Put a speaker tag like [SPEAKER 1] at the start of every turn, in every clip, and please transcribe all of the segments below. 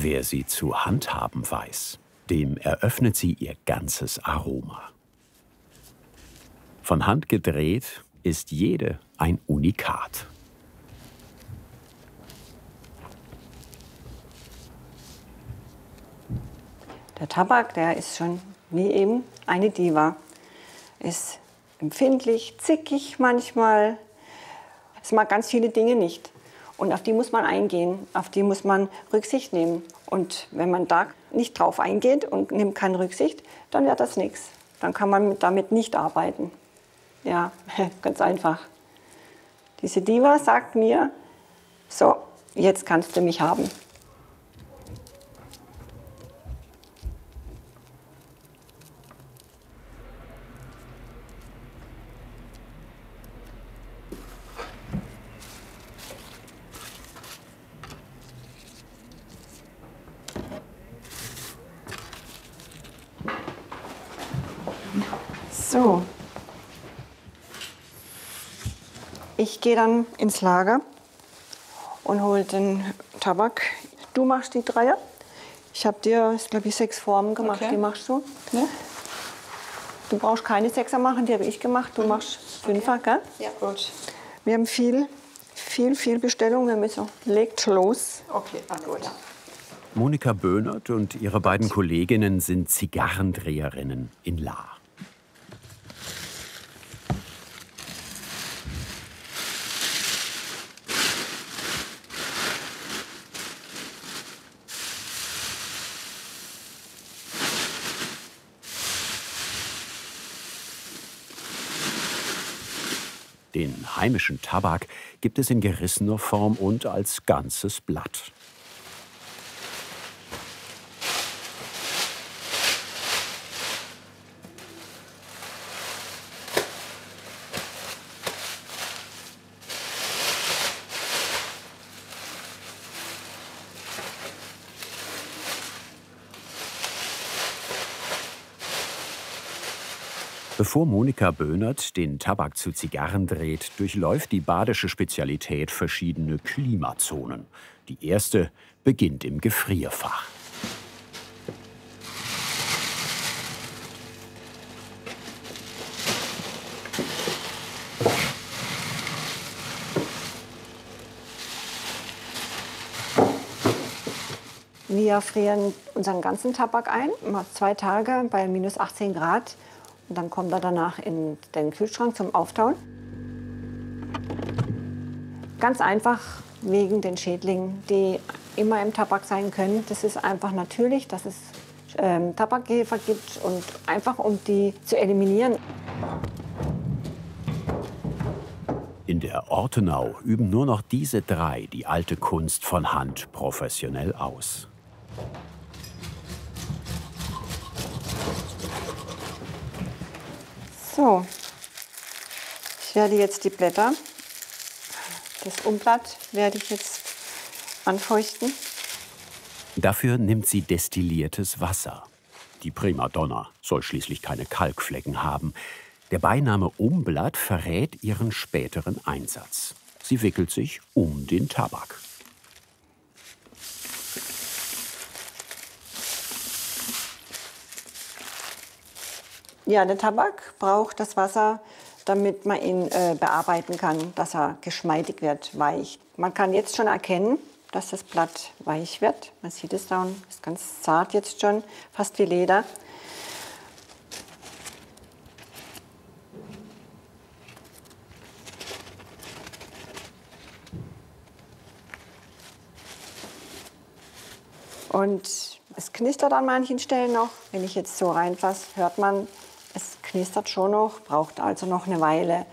[SPEAKER 1] Wer sie zu handhaben weiß, dem eröffnet sie ihr ganzes Aroma. Von Hand gedreht ist jede ein Unikat.
[SPEAKER 2] Der Tabak, der ist schon wie eben eine Diva. Ist empfindlich, zickig manchmal. Es mag ganz viele Dinge nicht. Und auf die muss man eingehen, auf die muss man Rücksicht nehmen. Und wenn man da nicht drauf eingeht und nimmt keine Rücksicht, dann wird das nichts. Dann kann man damit nicht arbeiten. Ja, ganz einfach. Diese Diva sagt mir, so, jetzt kannst du mich haben. So. Ich gehe dann ins Lager und hole den Tabak. Du machst die Dreier. Ich habe dir, glaube ich, 6 Formen gemacht. Okay. Die machst du. Ja. Du brauchst keine 6er machen, die habe ich gemacht. Du machst 5er, gell?
[SPEAKER 3] Ja, gut.
[SPEAKER 2] Wir haben viel Bestellung. Wir müssen legt los.
[SPEAKER 3] Okay, gut.
[SPEAKER 1] Monika Böhnert und ihre beiden Kolleginnen sind Zigarrendreherinnen in Lahr. Den heimischen Tabak gibt es in gerissener Form und als ganzes Blatt. Bevor Monika Böhnert den Tabak zu Zigarren dreht, durchläuft die badische Spezialität verschiedene Klimazonen. Die erste beginnt im Gefrierfach.
[SPEAKER 2] Wir frieren unseren ganzen Tabak ein, immer 2 Tage bei minus 18 Grad. Und dann kommt er danach in den Kühlschrank zum Auftauen. Ganz einfach wegen den Schädlingen, die immer im Tabak sein können. Das ist einfach natürlich, dass es Tabakkäfer gibt und einfach um die zu eliminieren.
[SPEAKER 1] In der Ortenau üben nur noch diese 3 die alte Kunst von Hand professionell aus.
[SPEAKER 2] So, ich werde jetzt die Blätter, das Umblatt werde ich jetzt anfeuchten.
[SPEAKER 1] Dafür nimmt sie destilliertes Wasser. Die Primadonna soll schließlich keine Kalkflecken haben. Der Beiname Umblatt verrät ihren späteren Einsatz. Sie wickelt sich um den Tabak.
[SPEAKER 2] Ja, der Tabak braucht das Wasser, damit man ihn bearbeiten kann, dass er geschmeidig wird, weich. Man kann jetzt schon erkennen, dass das Blatt weich wird. Man sieht es da, ist ganz zart jetzt schon, fast wie Leder. Und es knistert an manchen Stellen noch. Wenn ich jetzt so reinfasse, hört man, es knistert schon noch, braucht also noch eine Weile.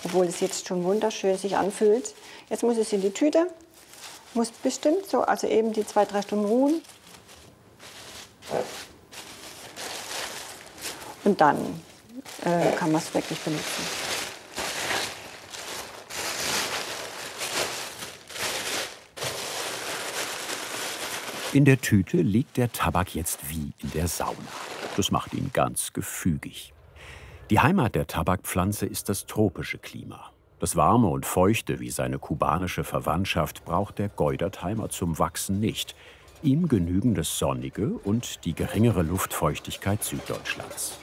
[SPEAKER 2] Obwohl es jetzt schon wunderschön sich anfühlt. Jetzt muss es in die Tüte, muss bestimmt so, also eben die 2-3 Stunden ruhen. Und dann kann man es wirklich benutzen.
[SPEAKER 1] In der Tüte liegt der Tabak jetzt wie in der Sauna. Das macht ihn ganz gefügig. Die Heimat der Tabakpflanze ist das tropische Klima. Das Warme und Feuchte wie seine kubanische Verwandtschaft braucht der Geudertheimer zum Wachsen nicht. Ihm genügen das Sonnige und die geringere Luftfeuchtigkeit Süddeutschlands.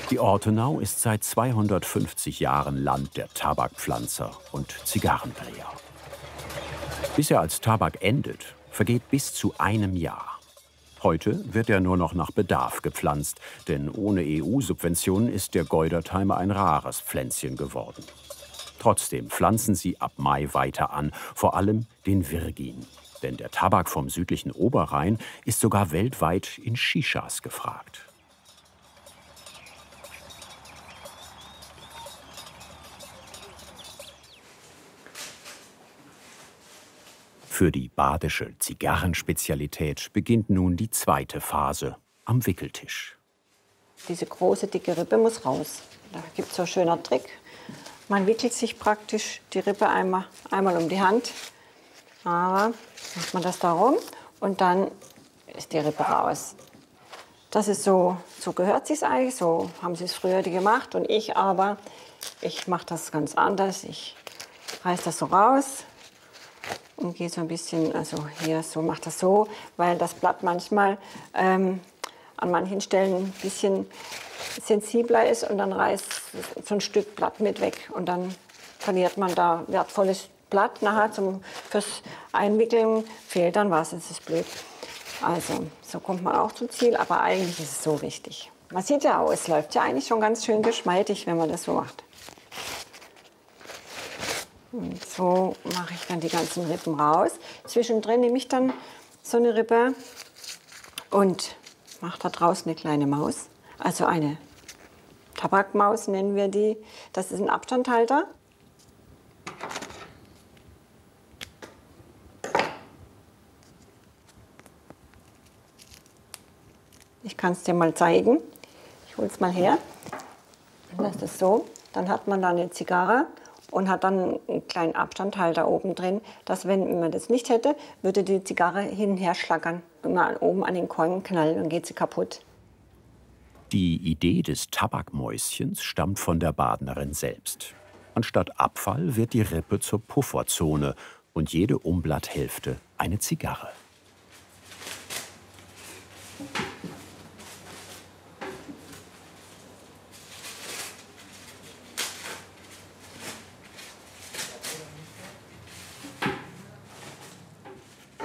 [SPEAKER 1] Die Ortenau ist seit 250 Jahren Land der Tabakpflanzer und Zigarrendreher. Bis er als Tabak endet, vergeht bis zu einem Jahr. Heute wird er nur noch nach Bedarf gepflanzt, denn ohne EU-Subventionen ist der Geudertheimer ein rares Pflänzchen geworden. Trotzdem pflanzen sie ab Mai weiter an, vor allem den Virgin. Denn der Tabak vom südlichen Oberrhein ist sogar weltweit in Shishas gefragt. Für die badische Zigarrenspezialität beginnt nun die zweite Phase am Wickeltisch.
[SPEAKER 2] Diese große, dicke Rippe muss raus. Da gibt es so einen schönen Trick. Man wickelt sich praktisch die Rippe einmal um die Hand. Aber macht man das da rum und dann ist die Rippe raus. Das ist so gehört sich's eigentlich, so haben sie es früher gemacht. Und ich mache das ganz anders. Ich reiß das so raus und gehe so ein bisschen, also hier so, mache das so, weil das Blatt manchmal an manchen Stellen ein bisschen sensibler ist und dann reißt so ein Stück Blatt mit weg und dann verliert man da wertvolles Blatt. Nachher fürs Einwickeln fehlt dann was, das ist blöd. Also so kommt man auch zum Ziel, aber eigentlich ist es so richtig. Man sieht ja auch, es läuft ja eigentlich schon ganz schön geschmeidig, wenn man das so macht. Und so mache ich dann die ganzen Rippen raus. Zwischendrin nehme ich dann so eine Rippe und mache da draußen eine kleine Maus. Also eine Tabakmaus nennen wir die. Das ist ein Abstandhalter. Ich kann es dir mal zeigen. Ich hole es mal her. Das ist so. Dann hat man da eine Zigarre und hat dann einen kleinen Abstandhalter oben drin, dass, wenn man das nicht hätte, würde die Zigarre hin und her schlackern. Immer oben an den Korken knallen, dann geht sie kaputt.
[SPEAKER 1] Die Idee des Tabakmäuschens stammt von der Badenerin selbst. Anstatt Abfall wird die Rippe zur Pufferzone und jede Umblatthälfte eine Zigarre.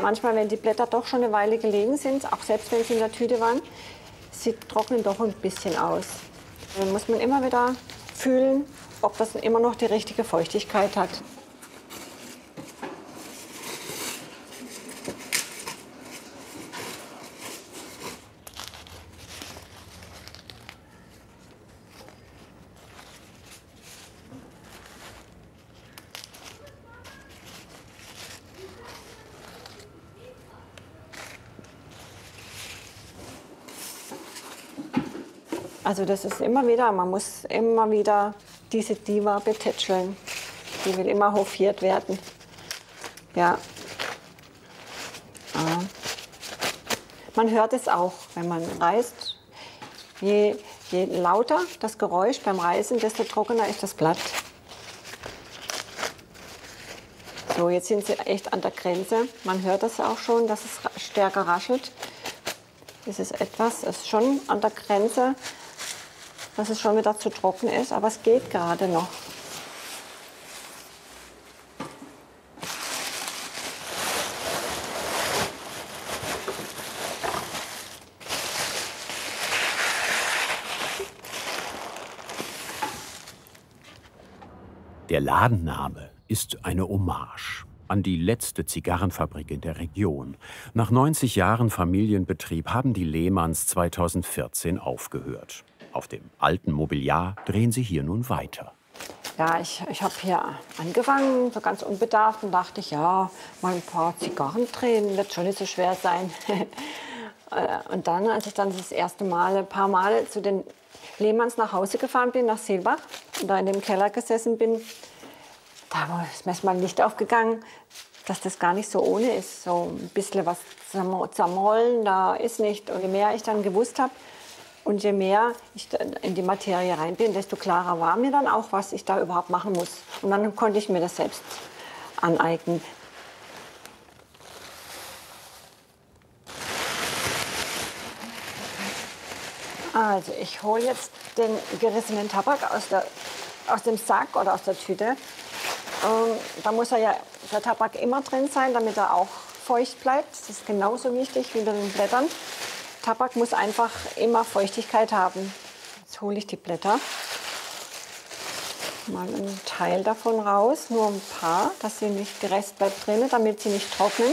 [SPEAKER 2] Manchmal, wenn die Blätter doch schon eine Weile gelegen sind, auch selbst wenn sie in der Tüte waren, sie trocknen doch ein bisschen aus. Dann muss man immer wieder fühlen, ob das immer noch die richtige Feuchtigkeit hat. Also das ist immer wieder, man muss immer wieder diese Diva betätscheln. Die will immer hofiert werden. Ja. Man hört es auch, wenn man reißt. Je lauter das Geräusch beim Reißen, desto trockener ist das Blatt. So, jetzt sind sie echt an der Grenze. Man hört das auch schon, dass es stärker raschelt. Es ist schon an der Grenze, dass es schon wieder zu trocken ist, aber es geht gerade noch.
[SPEAKER 1] Der Ladenname ist eine Hommage an die letzte Zigarrenfabrik in der Region. Nach 90 Jahren Familienbetrieb haben die Lehmanns 2014 aufgehört. Auf dem alten Mobiliar drehen sie hier nun weiter.
[SPEAKER 2] Ja, ich habe hier angefangen, so ganz unbedarft, und dachte ich, ja, mal ein paar Zigarren drehen, wird schon nicht so schwer sein. Und dann, als ich dann das erste Mal, ein paar Mal zu den Lehmanns nach Hause gefahren bin, nach Seelbach, und da in dem Keller gesessen bin, da ist mir erstmal Licht aufgegangen, dass das gar nicht so ohne ist. So ein bisschen was zermollen, da ist nicht. Und je mehr ich dann gewusst habe, Und je mehr ich in die Materie rein bin, desto klarer war mir dann auch, was ich da überhaupt machen muss. Und dann konnte ich mir das selbst aneignen. Also ich hole jetzt den gerissenen Tabak aus dem Sack oder aus der Tüte. Da muss der Tabak immer drin sein, damit er auch feucht bleibt. Das ist genauso wichtig wie bei den Blättern. Tabak muss einfach immer Feuchtigkeit haben. Jetzt hole ich die Blätter. Mal einen Teil davon raus, nur ein paar, dass sie nicht, der Rest bleibt drin, damit sie nicht trocknen.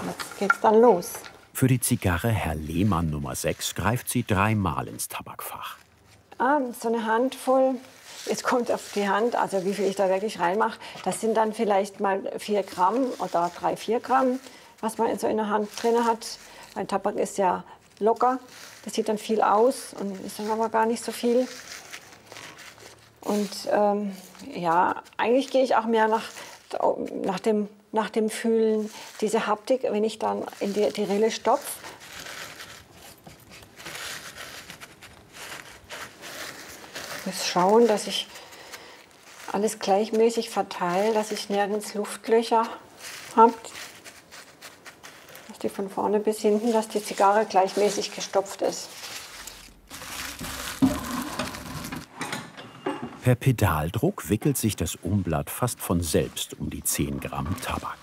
[SPEAKER 2] Jetzt geht's dann los.
[SPEAKER 1] Für die Zigarre Herr Lehmann Nummer 6 greift sie 3-mal ins Tabakfach.
[SPEAKER 2] So eine Handvoll, es kommt auf die Hand, also wie viel ich da wirklich reinmache. Das sind dann vielleicht mal 4 Gramm oder 3, 4 Gramm, was man so in der Hand drin hat. Weil Tabak ist ja locker, das sieht dann viel aus und ist dann aber gar nicht so viel. Und ja, eigentlich gehe ich auch mehr nach dem Fühlen, diese Haptik, wenn ich dann in die Rille stopfe. Ich muss schauen, dass ich alles gleichmäßig verteile, dass ich nirgends Luftlöcher habe. Dass die von vorne bis hinten, dass die Zigarre gleichmäßig gestopft ist.
[SPEAKER 1] Per Pedaldruck wickelt sich das Umblatt fast von selbst um die 10 Gramm Tabak.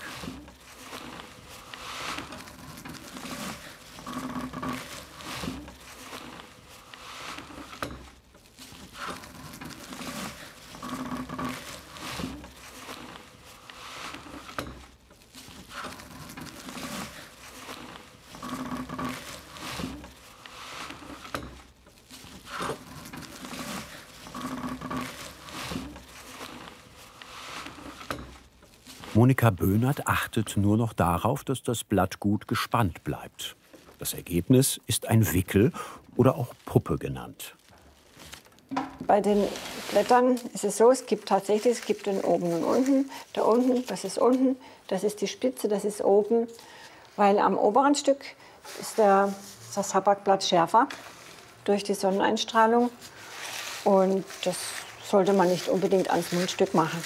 [SPEAKER 1] Monika Böhnert achtet nur noch darauf, dass das Blatt gut gespannt bleibt. Das Ergebnis ist ein Wickel oder auch Puppe genannt.
[SPEAKER 2] Bei den Blättern ist es so, es gibt den oben und unten. Der unten, das ist die Spitze, das ist oben. Weil am oberen Stück ist das Tabakblatt schärfer durch die Sonneneinstrahlung. Und das sollte man nicht unbedingt ans Mundstück machen.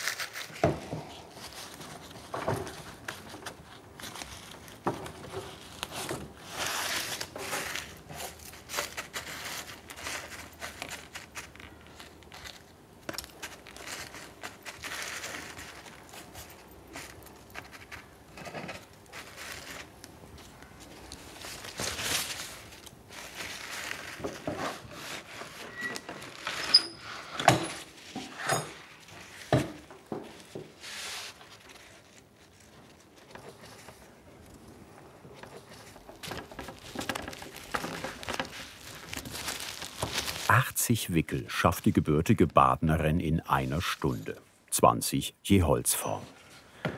[SPEAKER 1] Wickel schafft die gebürtige Badenerin in einer Stunde. 20 je Holzform.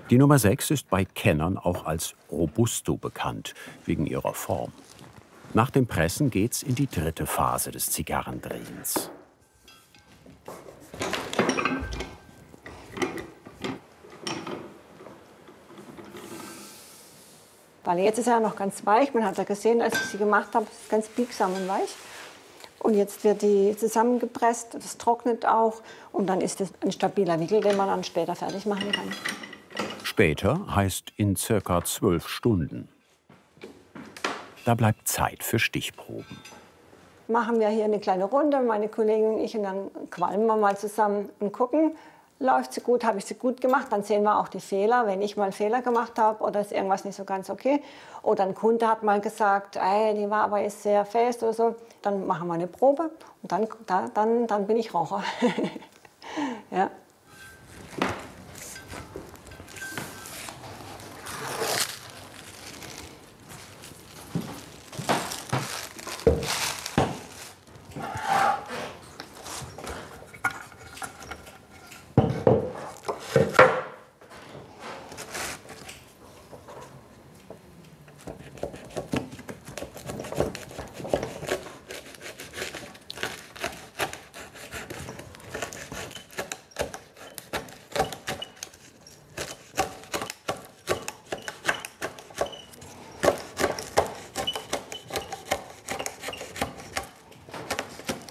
[SPEAKER 1] Die Nummer 6 ist bei Kennern auch als Robusto bekannt, wegen ihrer Form. Nach dem Pressen geht's in die 3. Phase des Zigarrendrehens.
[SPEAKER 2] Weil jetzt ist er noch ganz weich. Man hat ja gesehen, als ich sie gemacht habe, ist ganz biegsam und weich. Und jetzt wird die zusammengepresst, das trocknet auch und dann ist es ein stabiler Wickel, den man dann später fertig machen kann.
[SPEAKER 1] Später heißt in ca. 12 Stunden. Da bleibt Zeit für Stichproben.
[SPEAKER 2] Machen wir hier eine kleine Runde, meine Kollegin und ich, und dann qualmen wir mal zusammen und gucken, läuft sie gut, habe ich sie gut gemacht, dann sehen wir auch die Fehler. Wenn ich mal einen Fehler gemacht habe oder ist irgendwas nicht so ganz okay oder ein Kunde hat mal gesagt, ey, die war aber jetzt sehr fest oder so, dann machen wir eine Probe und dann bin ich Raucher. Ja.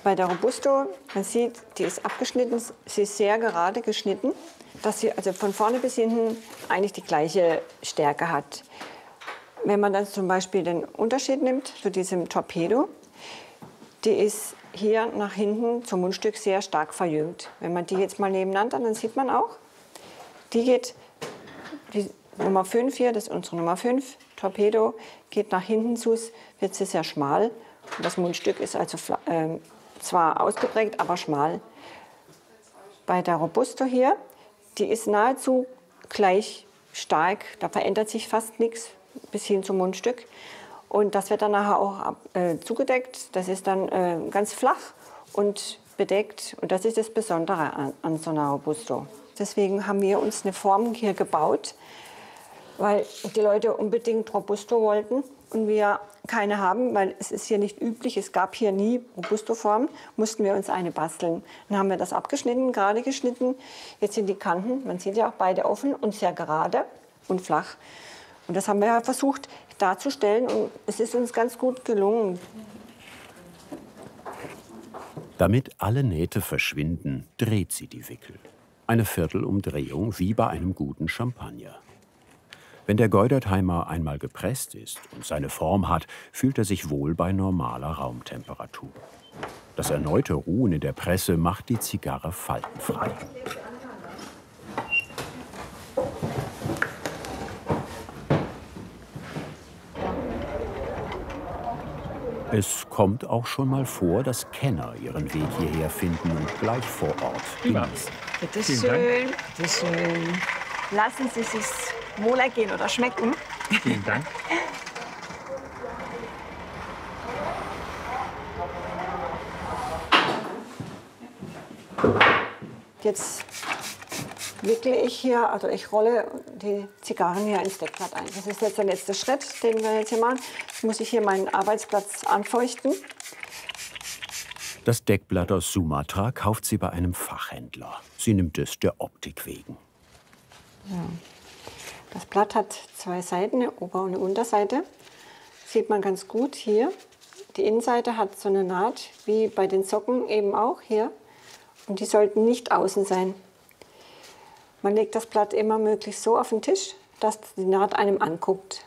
[SPEAKER 2] Bei der Robusto, man sieht, die ist abgeschnitten, sie ist sehr gerade geschnitten, dass sie also von vorne bis hinten eigentlich die gleiche Stärke hat. Wenn man dann zum Beispiel den Unterschied nimmt zu diesem Torpedo, die ist hier nach hinten zum Mundstück sehr stark verjüngt. Wenn man die jetzt mal nebeneinander, dann sieht man auch, die Nummer 5 hier, das ist unsere Nummer 5, Torpedo, geht nach hinten zu, wird sie sehr schmal. Und das Mundstück ist also zwar ausgeprägt, aber schmal. Bei der Robusto hier, die ist nahezu gleich stark, da verändert sich fast nichts bis hin zum Mundstück. Und das wird dann nachher auch zugedeckt, das ist dann ganz flach und bedeckt. Und das ist das Besondere an so einer Robusto. Deswegen haben wir uns eine Form hier gebaut, weil die Leute unbedingt Robusto wollten und wir keine haben, weil es ist hier nicht üblich, es gab hier nie Robusto-Formen, mussten wir uns eine basteln. Dann haben wir das abgeschnitten, gerade geschnitten. Jetzt sind die Kanten, man sieht ja auch beide offen und sehr gerade und flach. Und das haben wir ja versucht darzustellen und es ist uns ganz gut gelungen.
[SPEAKER 1] Damit alle Nähte verschwinden, dreht sie die Wickel. Eine Viertelumdrehung wie bei einem guten Champagner. Wenn der Geudertheimer einmal gepresst ist und seine Form hat, fühlt er sich wohl bei normaler Raumtemperatur. Das erneute Ruhen in der Presse macht die Zigarre faltenfrei. Es kommt auch schon mal vor, dass Kenner ihren Weg hierher finden und gleich vor Ort genießen.
[SPEAKER 2] Bitte schön, bitte schön. Lassen Sie es sich wohler gehen oder schmecken.
[SPEAKER 3] Vielen Dank.
[SPEAKER 2] Jetzt wickle ich hier, also ich rolle die Zigarren hier ins Deckblatt ein. Das ist jetzt der letzte Schritt, den wir jetzt hier machen. Jetzt muss ich hier meinen Arbeitsplatz anfeuchten.
[SPEAKER 1] Das Deckblatt aus Sumatra kauft sie bei einem Fachhändler. Sie nimmt es der Optik wegen.
[SPEAKER 2] Ja. Das Blatt hat zwei Seiten, eine Ober- und eine Unterseite. Sieht man ganz gut hier. Die Innenseite hat so eine Naht, wie bei den Socken eben auch hier. Und die sollten nicht außen sein. Man legt das Blatt immer möglichst so auf den Tisch, dass die Naht einem anguckt.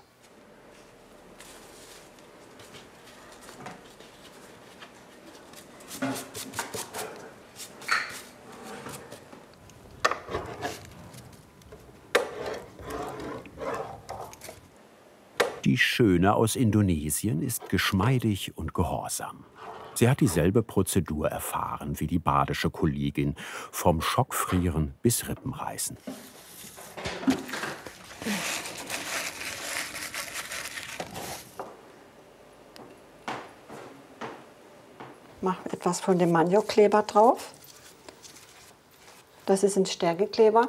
[SPEAKER 1] Die Schöne aus Indonesien ist geschmeidig und gehorsam. Sie hat dieselbe Prozedur erfahren wie die badische Kollegin, vom Schockfrieren bis Rippenreißen.
[SPEAKER 2] Ich mache etwas von dem Maniok-Kleber drauf. Das ist ein Stärkekleber,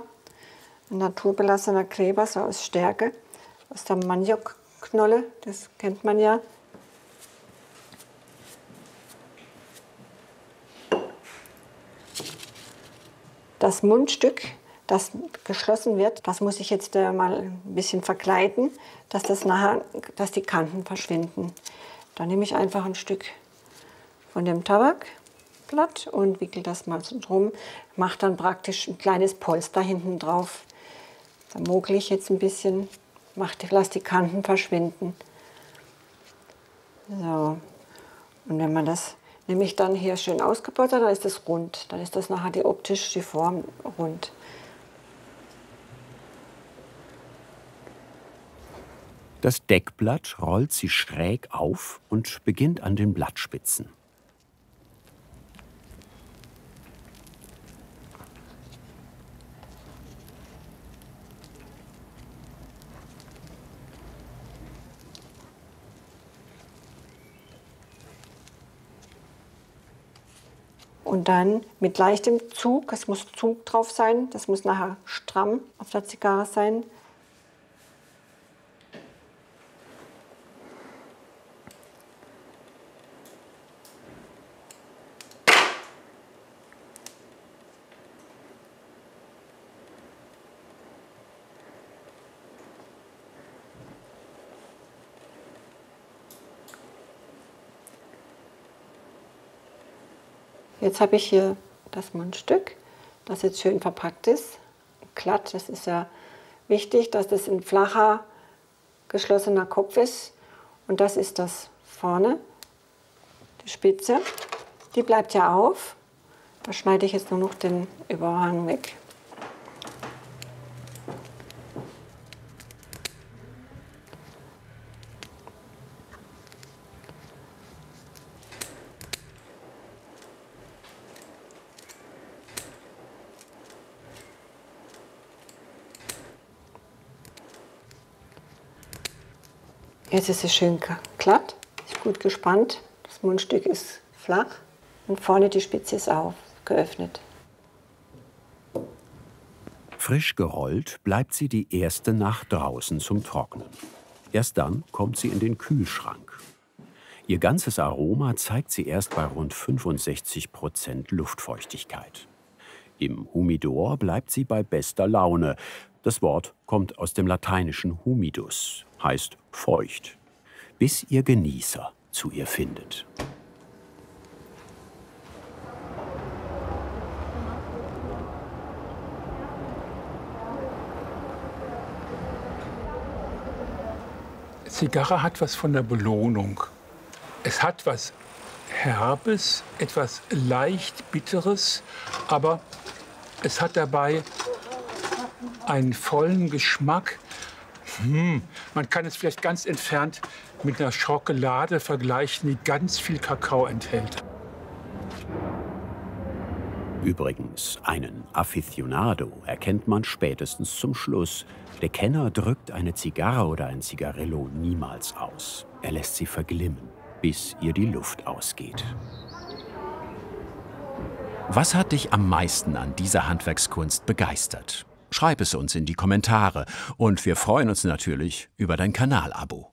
[SPEAKER 2] ein naturbelassener Kleber, so aus Stärke, aus der Maniokknolle, das kennt man ja. Das Mundstück, das geschlossen wird, das muss ich jetzt mal ein bisschen vergleiten, dass die Kanten verschwinden. Da nehme ich einfach ein Stück von dem Tabakblatt und wickel das mal so drum, mache dann praktisch ein kleines Polster hinten drauf. Da mogle ich jetzt ein bisschen, lasse die Kanten verschwinden. So, und wenn man das nämlich dann hier schön ausgepolstert, dann ist das rund. Dann ist das nachher die Form rund.
[SPEAKER 1] Das Deckblatt rollt sie schräg auf und beginnt an den Blattspitzen.
[SPEAKER 2] Und dann mit leichtem Zug, es muss Zug drauf sein, das muss nachher stramm auf der Zigarre sein. Jetzt habe ich hier das Mundstück, das jetzt schön verpackt ist. Glatt, das ist ja wichtig, dass das ein flacher, geschlossener Kopf ist. Und das ist das vorne, die Spitze. Die bleibt ja auf. Da schneide ich jetzt nur noch den Überhang weg. Jetzt ist es schön glatt, ist gut gespannt. Das Mundstück ist flach und vorne die Spitze ist geöffnet.
[SPEAKER 1] Frisch gerollt bleibt sie die erste Nacht draußen zum Trocknen. Erst dann kommt sie in den Kühlschrank. Ihr ganzes Aroma zeigt sie erst bei rund 65% Luftfeuchtigkeit. Im Humidor bleibt sie bei bester Laune. Das Wort kommt aus dem lateinischen humidus, heißt feucht, bis ihr Genießer zu ihr findet.
[SPEAKER 3] Zigarre hat was von der Belohnung. Es hat was Herbes, etwas leicht Bitteres, aber es hat dabei einen vollen Geschmack. Man kann es vielleicht ganz entfernt mit einer Schokolade vergleichen, die ganz viel Kakao enthält.
[SPEAKER 1] Übrigens, einen Aficionado erkennt man spätestens zum Schluss. Der Kenner drückt eine Zigarre oder ein Zigarillo niemals aus. Er lässt sie verglimmen, bis ihr die Luft ausgeht. Was hat dich am meisten an dieser Handwerkskunst begeistert? Schreib es uns in die Kommentare und wir freuen uns natürlich über dein Kanalabo.